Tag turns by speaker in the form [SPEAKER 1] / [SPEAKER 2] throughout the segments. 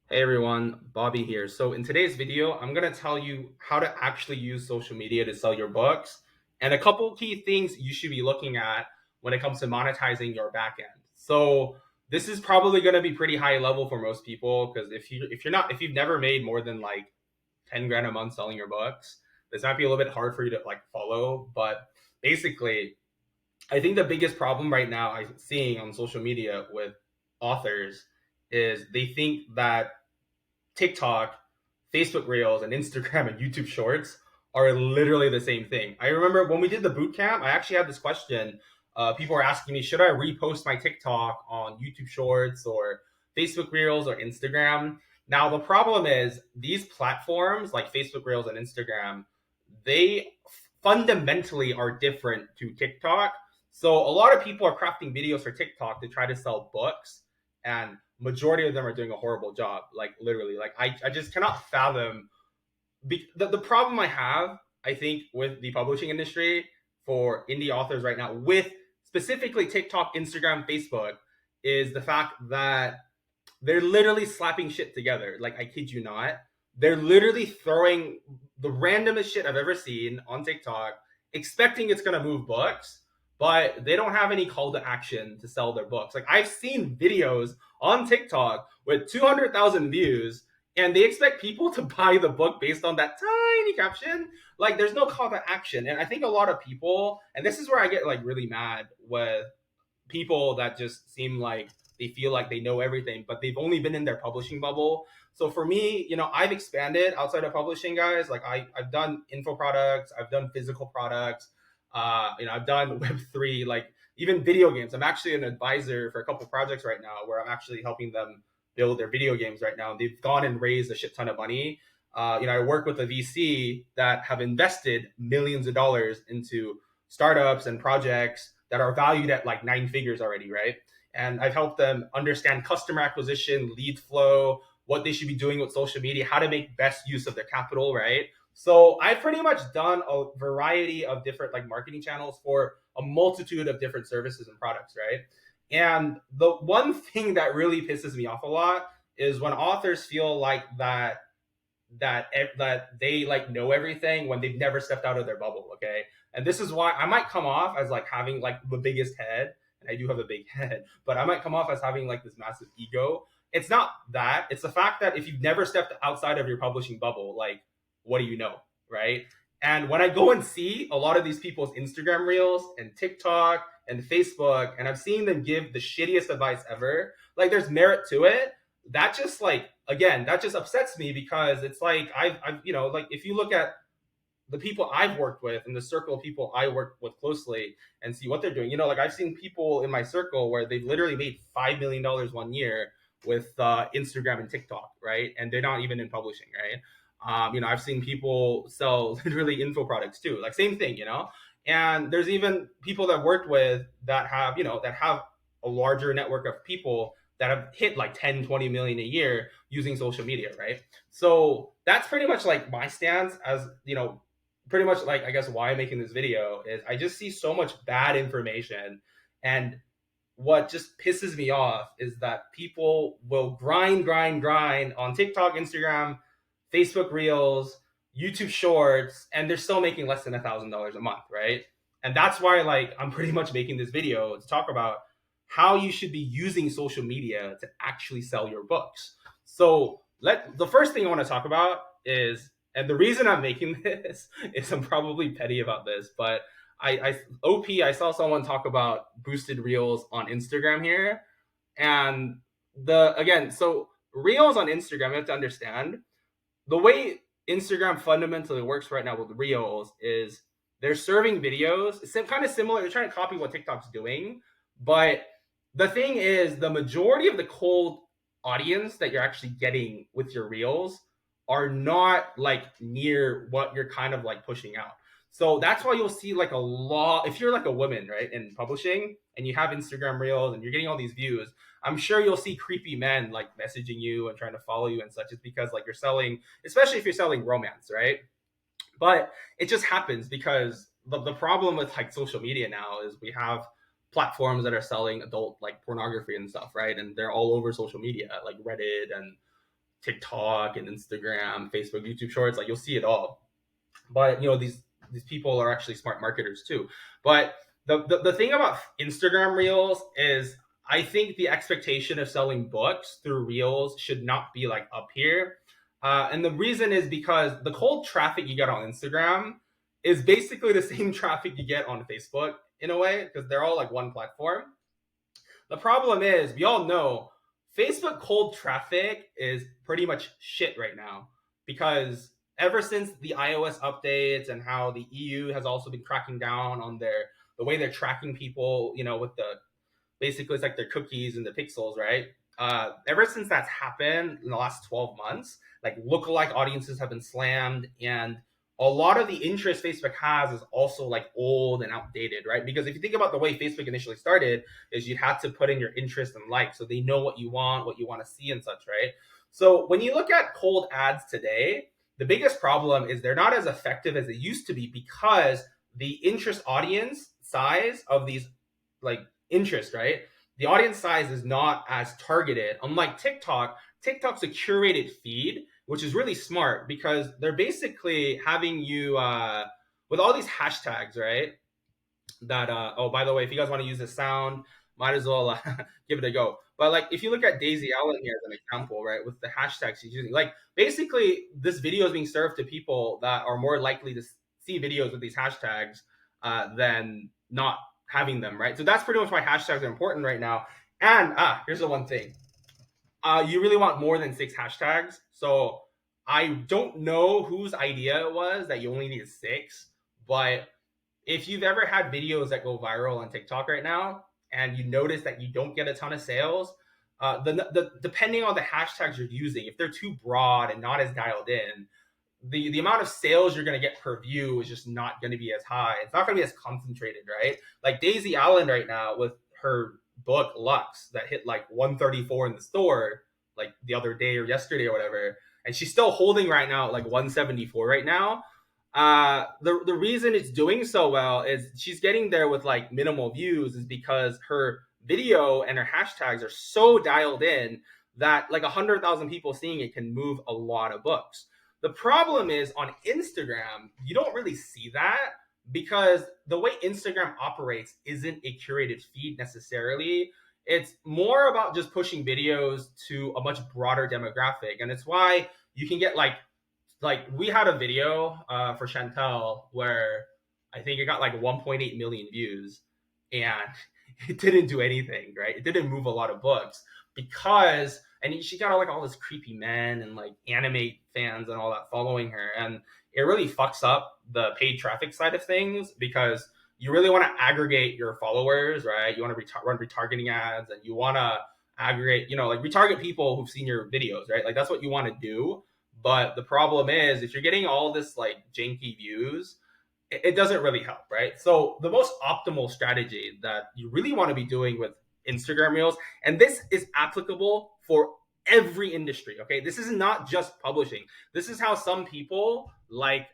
[SPEAKER 1] Hey everyone, Bobby here. So in today's video, I'm going to tell you how to actually use social media to sell your books and a couple key things you should be looking at when it comes to monetizing your backend. So this is probably going to be pretty high level for most people because if you've never made more than like 10 grand a month selling your books, this might be a little bit hard for you to like follow, but basically I think the biggest problem right now I'm seeing on social media with authors is they think that TikTok, Facebook Reels, and Instagram and YouTube Shorts are literally the same thing. I remember when we did the boot camp, I actually had this question. People were asking me, should I repost my TikTok on YouTube Shorts or Facebook Reels or Instagram? Now, the problem is these platforms like Facebook Reels and Instagram, they fundamentally are different to TikTok. So a lot of people are crafting videos for TikTok to try to sell books, and majority of them are doing a horrible job. Like literally, like I just cannot fathom the problem I have. I think with the publishing industry for indie authors right now, with specifically TikTok, Instagram, Facebook, is the fact that they're literally slapping shit together. Like I kid you not, they're literally throwing the randomest shit I've ever seen on TikTok, expecting it's gonna move books, but they don't have any call to action to sell their books. Like I've seen videos on TikTok with 200,000 views, and they expect people to buy the book based on that tiny caption. Like there's no call to action, and I think a lot of people, and this is where I get like really mad with people that just seem like they feel like they know everything, but they've only been in their publishing bubble. So for me, I've expanded outside of publishing, guys. Like I've done info products, I've done physical products, I've done Web3, like even video games. I'm actually an advisor for a couple projects right now where I'm actually helping them build their video games right now. They've gone and raised a shit ton of money. I work with a VC that have invested millions of dollars into startups and projects that are valued at like nine figures already, right? And I've helped them understand customer acquisition, lead flow, what they should be doing with social media, how to make best use of their capital, right? So I've pretty much done a variety of different like marketing channels for a multitude of different services and products, right? And the one thing that really pisses me off a lot is when authors feel like that they like know everything when they've never stepped out of their bubble. Okay, and this is why I might come off as like having like the biggest head, and I do have a big head, but I might come off as having like this massive ego. It's not that. It's the fact that if you've never stepped outside of your publishing bubble, like what do you know, right? And when I go and see a lot of these people's Instagram reels and TikTok and Facebook, and I've seen them give the shittiest advice ever, like there's merit to it. That just like again, that just upsets me because it's like I've like if you look at the people I've worked with and the circle of people I work with closely and see what they're doing. Like I've seen people in my circle where they've literally made $5 million 1 year with Instagram and TikTok, right? And they're not even in publishing, right? I've seen people sell literally info products too, like same thing, And there's even people that I've worked with that have, that have a larger network of people that have hit like 10, 20 million a year using social media, right? So that's pretty much like my stance as, pretty much like I guess why I'm making this video is I just see so much bad information, and what just pisses me off is that people will grind on TikTok, Instagram, Facebook Reels, YouTube Shorts, and they're still making less than $1,000 a month, right? And that's why like I'm pretty much making this video to talk about how you should be using social media to actually sell your books. So the first thing I want to talk about is, and the reason I'm making this is I'm probably petty about this, but I saw someone talk about boosted reels on Instagram here, and so reels on Instagram, you have to understand the way Instagram fundamentally works right now with reels is they're serving videos, kind of similar. They're trying to copy what TikTok's doing, but the thing is, the majority of the cold audience that you're actually getting with your reels are not like near what you're kind of like pushing out. So that's why you'll see like a lot. If you're like a woman, right, in publishing, and you have Instagram reels and you're getting all these views, I'm sure you'll see creepy men like messaging you and trying to follow you and such. It's because like you're selling, especially if you're selling romance, right? But it just happens because the problem with like social media now is we have platforms that are selling adult like pornography and stuff, right? And they're all over social media, like Reddit and TikTok and Instagram, Facebook, YouTube Shorts. Like you'll see it all. But these people are actually smart marketers too. But the thing about Instagram Reels is I think the expectation of selling books through Reels should not be like up here. And the reason is because the cold traffic you get on Instagram is basically the same traffic you get on Facebook in a way, because they're all like one platform. The problem is, we all know Facebook cold traffic is pretty much shit right now, because ever since the iOS updates and how the EU has also been cracking down on the way they're tracking people, with the basically it's like their cookies and the pixels, right? Ever since that's happened in the last 12 months, like lookalike audiences have been slammed, and a lot of the interest Facebook has is also like old and outdated, right? Because if you think about the way Facebook initially started, is you had to put in your interest and like, so they know what you want to see and such, right? So when you look at cold ads today, the biggest problem is they're not as effective as they used to be, because the interest audience size of these like interest, right? The audience size is not as targeted. Unlike TikTok, TikTok's a curated feed, which is really smart because they're basically having you with all these hashtags, right? That oh, by the way, if you guys want to use the sound, might as well give it a go. But like if you look at Daisy Allen here as an example, right, with the hashtags she's using, like basically this video is being served to people that are more likely to see videos with these hashtags than not having them, right? So that's pretty much why hashtags are important right now. And here's the one thing: you really want more than 6 hashtags. So I don't know whose idea it was that you only need 6, but if you've ever had videos that go viral on TikTok right now and you notice that you don't get a ton of sales, depending on the hashtags you're using, if they're too broad and not as dialed in, the amount of sales you're going to get per view is just not going to be as high. It's not going to be as concentrated, right? Like Daisy Allen right now with her book Lux that hit like 134 in the store like the other day or yesterday or whatever, and she's still holding right now at like 174 right now. The reason it's doing so well is she's getting there with like minimal views, is because her video and her hashtags are so dialed in that like 100,000 people seeing it can move a lot of books. The problem is on Instagram, you don't really see that, because the way Instagram operates isn't a curated feed necessarily. It's more about just pushing videos to a much broader demographic. And it's why you can get like we had a video for Chantel where I think it got like 1.8 million views, and it didn't do anything, right? It didn't move a lot of books because, and she got like all this creepy men and like anime fans and all that following her, and it really fucks up the paid traffic side of things, because you really want to aggregate your followers, right? You want to run retargeting ads, and you want to aggregate, like retarget people who've seen your videos, right? Like that's what you want to do. But the problem is, if you're getting all this like janky views, it doesn't really help, right? So the most optimal strategy that you really want to be doing with Instagram Reels, and this is applicable for every industry, okay? This is not just publishing. This is how some people like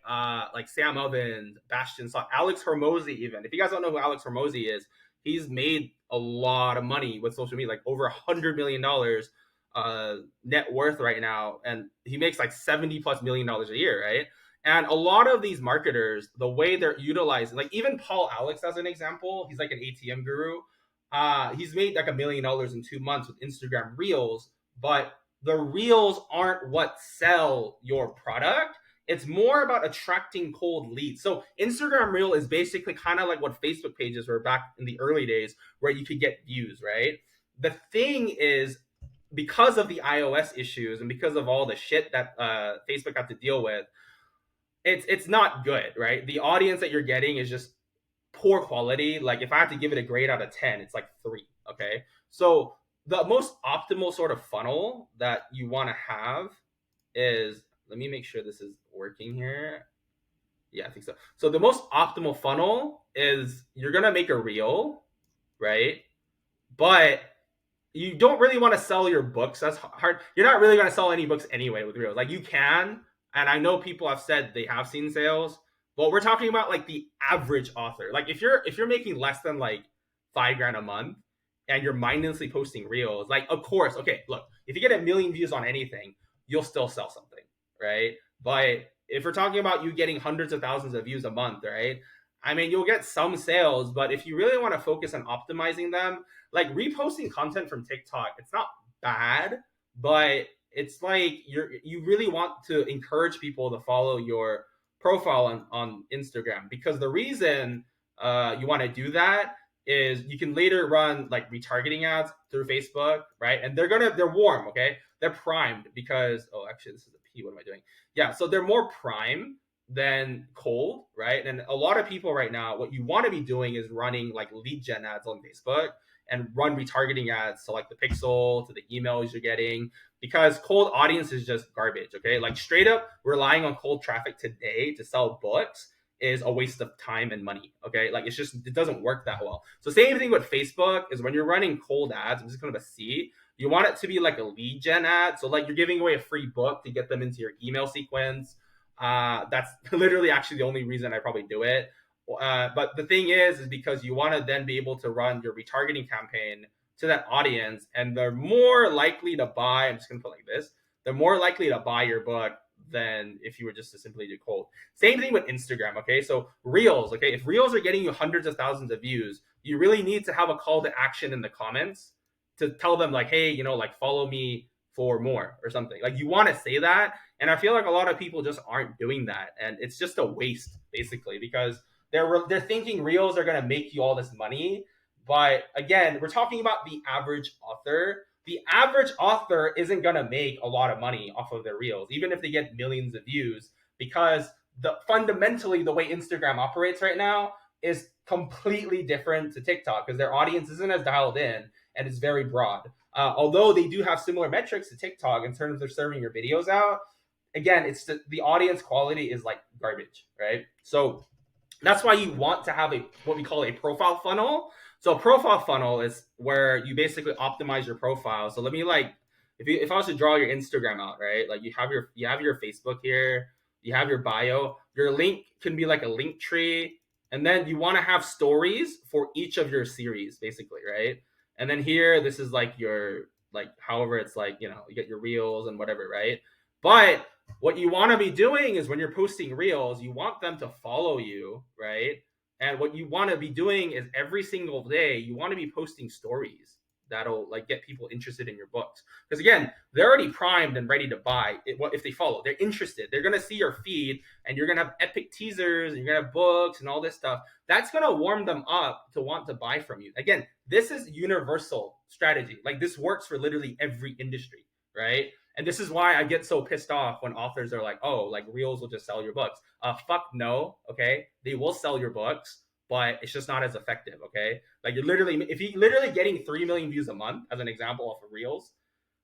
[SPEAKER 1] Sam Ovens, Bastian Saw, Alex Hormozy even. If you guys don't know who Alex Hormozy is, he's made a lot of money with social media, like over $100 million net worth right now, and he makes like $70+ million a year, right? And a lot of these marketers, the way they're utilizing, like even Paul Alex as an example, he's like an ATM guru. He's made like $1 million in 2 months with Instagram Reels, but the Reels aren't what sell your product. It's more about attracting cold leads. So Instagram Reel is basically kind of like what Facebook pages were back in the early days, where you could get views, right? The thing is, because of the iOS issues and because of all the shit that Facebook had to deal with, it's not good, right? The audience that you're getting is just poor quality. Like if I had to give it a grade out of 10, it's like 3. Okay, so the most optimal sort of funnel that you want to have is, let me make sure this is working here. Yeah, I think so. So the most optimal funnel is, you're gonna make a reel, right? But you don't really want to sell your books. That's hard. You're not really going to sell any books anyway with reels. Like you can, and I know people have said they have seen sales, but we're talking about like the average author. Like if you're making less than like $5,000 a month and you're mindlessly posting reels, like of course, okay, look, if you get 1 million views on anything, you'll still sell something, right? But if we're talking about you getting hundreds of thousands of views a month, right? I mean, you'll get some sales, but if you really want to focus on optimizing them, like reposting content from TikTok, it's not bad, but it's like you really want to encourage people to follow your profile on Instagram, because the reason you want to do that is you can later run like retargeting ads through Facebook, right? And they're warm, okay? They're primed because, oh, actually this is a P. What am I doing? Yeah, so they're more prime than cold, right? And a lot of people right now, what you want to be doing is running like lead gen ads on Facebook and run retargeting ads to like the pixel, to the emails you're getting, because cold audience is just garbage, okay? Like straight up relying on cold traffic today to sell books is a waste of time and money, okay? Like it's just, it doesn't work that well. So same thing with Facebook is when you're running cold ads, I'm just kind of a C, you want it to be like a lead gen ad. So like you're giving away a free book to get them into your email sequence. That's literally actually the only reason I probably do it. But the thing is because you want to then be able to run your retargeting campaign to that audience, and they're more likely to buy. I'm just gonna put like this. They're more likely to buy your book than if you were just to simply do cold. Same thing with Instagram. Okay, so Reels. Okay, if Reels are getting you hundreds of thousands of views, you really need to have a call to action in the comments to tell them like, hey, like follow me for more or something. Like you want to say that, and I feel like a lot of people just aren't doing that, and it's just a waste basically, because they're thinking Reels are gonna make you all this money. But again, we're talking about the average author. The average author isn't going to make a lot of money off of their reels, even if they get millions of views, because fundamentally the way Instagram operates right now is completely different to TikTok, because their audience isn't as dialed in and it's very broad. Although they do have similar metrics to TikTok in terms of serving your videos out, again, it's the audience quality is like garbage, right? So that's why you want to have what we call a profile funnel. So a profile funnel is where you basically optimize your profile. So let me like, if I was to draw your Instagram out, right? Like you have your Facebook here, you have your bio, your link can be like a link tree, and then you want to have stories for each of your series, basically, right? And then here, this is like your however it's like, you get your reels and whatever, right? But what you want to be doing is when you're posting reels, you want them to follow you, right? And what you want to be doing is every single day, you want to be posting stories that'll like get people interested in your books. Because again, they're already primed and ready to buy it. If they follow, they're interested. They're going to see your feed, and you're going to have epic teasers, and you're going to have books and all this stuff. That's going to warm them up to want to buy from you. Again, this is universal strategy. Like this works for literally every industry, right? And this is why I get so pissed off when authors are like, oh, like reels will just sell your books. Fuck no, okay? They will sell your books, but it's just not as effective, okay? Like if you're literally getting 3 million views a month, as an example off of reels,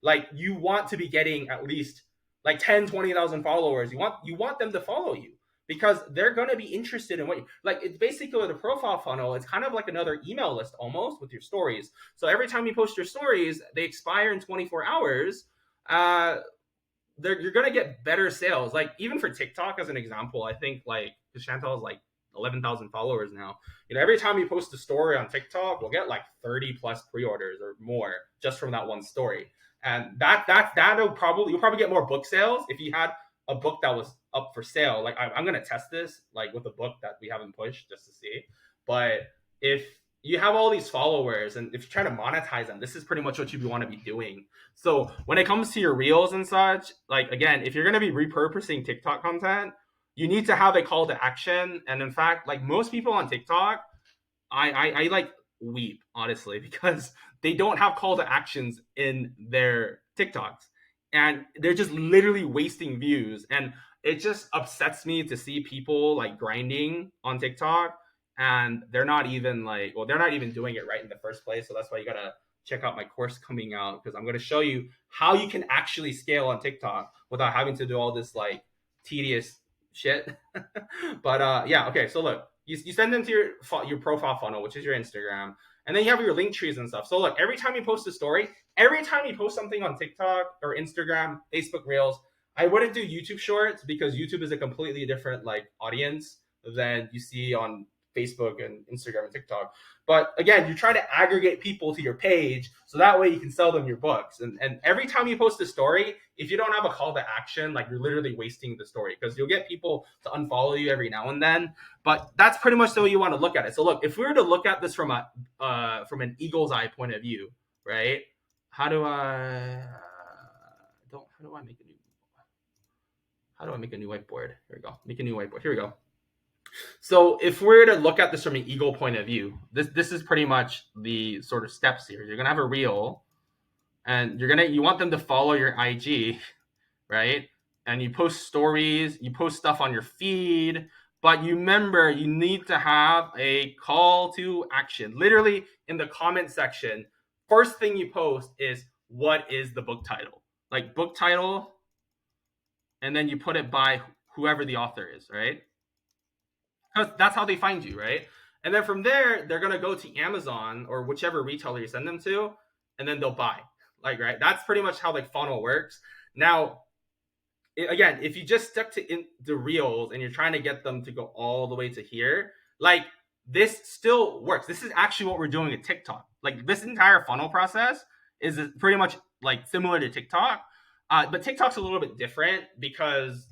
[SPEAKER 1] like you want to be getting at least like 10, 20,000 followers. You want them to follow you, because they're going to be interested in what like it's basically the profile funnel. It's kind of like another email list almost with your stories. So every time you post your stories, they expire in 24 hours. You're gonna get better sales. Like even for TikTok, as an example, I think like Chantal is like 11,000 followers now. Every time you post a story on TikTok, we'll get like 30 plus pre-orders or more just from that one story. And you'll probably get more book sales if you had a book that was up for sale. Like I'm gonna test this like with a book that we haven't pushed just to see. But if you have all these followers, and if you're trying to monetize them, this is pretty much what you want to be doing. So when it comes to your reels and such, like again, if you're going to be repurposing TikTok content, you need to have a call to action. And in fact, like most people on TikTok, I like weep honestly, because they don't have call to actions in their TikToks, and they're just literally wasting views. And it just upsets me to see people like grinding on TikTok, and they're not even doing it right in the first place. So that's why you gotta check out my course coming out, because I'm gonna show you how you can actually scale on TikTok without having to do all this like tedious shit. But yeah, okay. So look, you send them to your profile funnel, which is your Instagram, and then you have your link trees and stuff. So look, every time you post a story, every time you post something on TikTok or Instagram, Facebook Reels, I wouldn't do YouTube Shorts, because YouTube is a completely different like audience than you see on Facebook and Instagram and TikTok. But again, you're trying to aggregate people to your page so that way you can sell them your books. And every time you post a story, if you don't have a call to action, like you're literally wasting the story because you'll get people to unfollow you every now and then. But that's pretty much the way you want to look at it. So look, if we were to look at this from an eagle's eye point of view, right? How do I don't how do I make a new how do I make a new whiteboard? Here we go. Make a new whiteboard. Here we go. So if we're to look at this from an eagle point of view, this is pretty much the sort of steps here. You're gonna have a reel, and you want them to follow your IG, right? And you post stories, you post stuff on your feed, but you remember you need to have a call to action. Literally in the comment section, first thing you post is what is the book title? Like book title, and then you put it by whoever the author is, right? Because that's how they find you, right? And then from there, they're gonna go to Amazon or whichever retailer you send them to, and then they'll buy. Like, right? That's pretty much how like funnel works. Now, again, if you just stuck to the reels and you're trying to get them to go all the way to here, like this still works. This is actually what we're doing at TikTok. Like this entire funnel process is pretty much like similar to TikTok, but TikTok's a little bit different because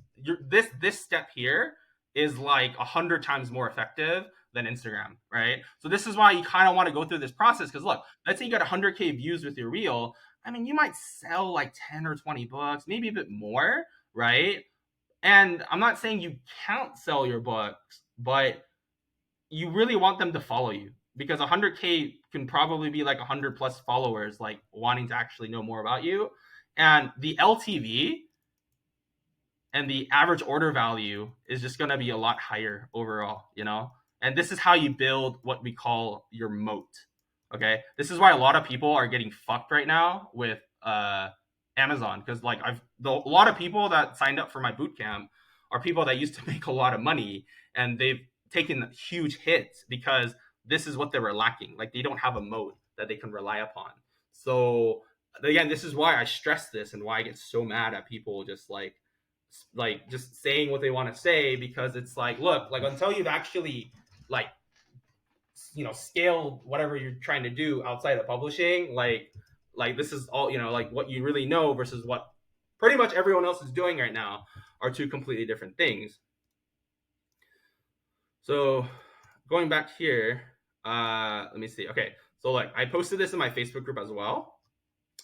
[SPEAKER 1] this step here is like 100 times more effective than Instagram, right? So this is why you kind of want to go through this process because look, let's say you got 100K views with your reel. I mean, you might sell like 10 or 20 books, maybe a bit more, right? And I'm not saying you can't sell your books, but you really want them to follow you because 100K can probably be like 100 plus followers, like wanting to actually know more about you. And the LTV and the average order value is just going to be a lot higher overall, you know? And this is how you build what we call your moat. Okay. This is why a lot of people are getting fucked right now with Amazon because like a lot of people that signed up for my bootcamp are people that used to make a lot of money and they've taken huge hits because this is what they were lacking. Like they don't have a moat that they can rely upon. So again, this is why I stress this and why I get so mad at people just like just saying what they want to say because it's like, look, like until you've actually like scaled whatever you're trying to do outside of publishing, like this is all like what you really know versus what pretty much everyone else is doing right now are two completely different things. So going back here, let me see. Okay, so like I posted this in my Facebook group as well.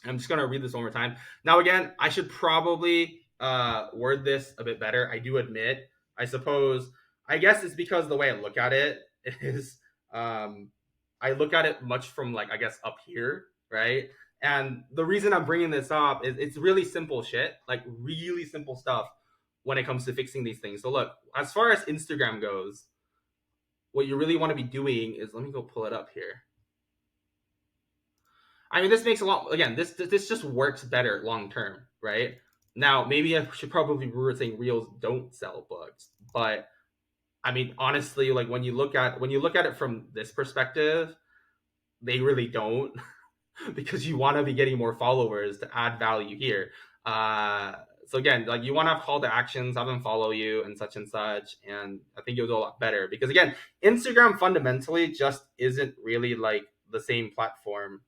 [SPEAKER 1] I'm just gonna read this one more time. Now again, I should probably word this a bit better. I do admit, I guess it's because the way I look at it is I look at it much from like I guess up here, right? And the reason I'm bringing this up is it's really simple shit, like really simple stuff when it comes to fixing these things. So look, as far as Instagram goes, what you really want to be doing is, let me go pull it up here. I mean, this makes a lot. Again, this just works better long term, right? Now, maybe I should probably be saying reels don't sell books, but I mean, honestly, like when you look at it from this perspective, they really don't, because you want to be getting more followers to add value here. So again, like you want to have call to actions, have them follow you and such, and I think you'll do a lot better because again, Instagram fundamentally just isn't really like the same platform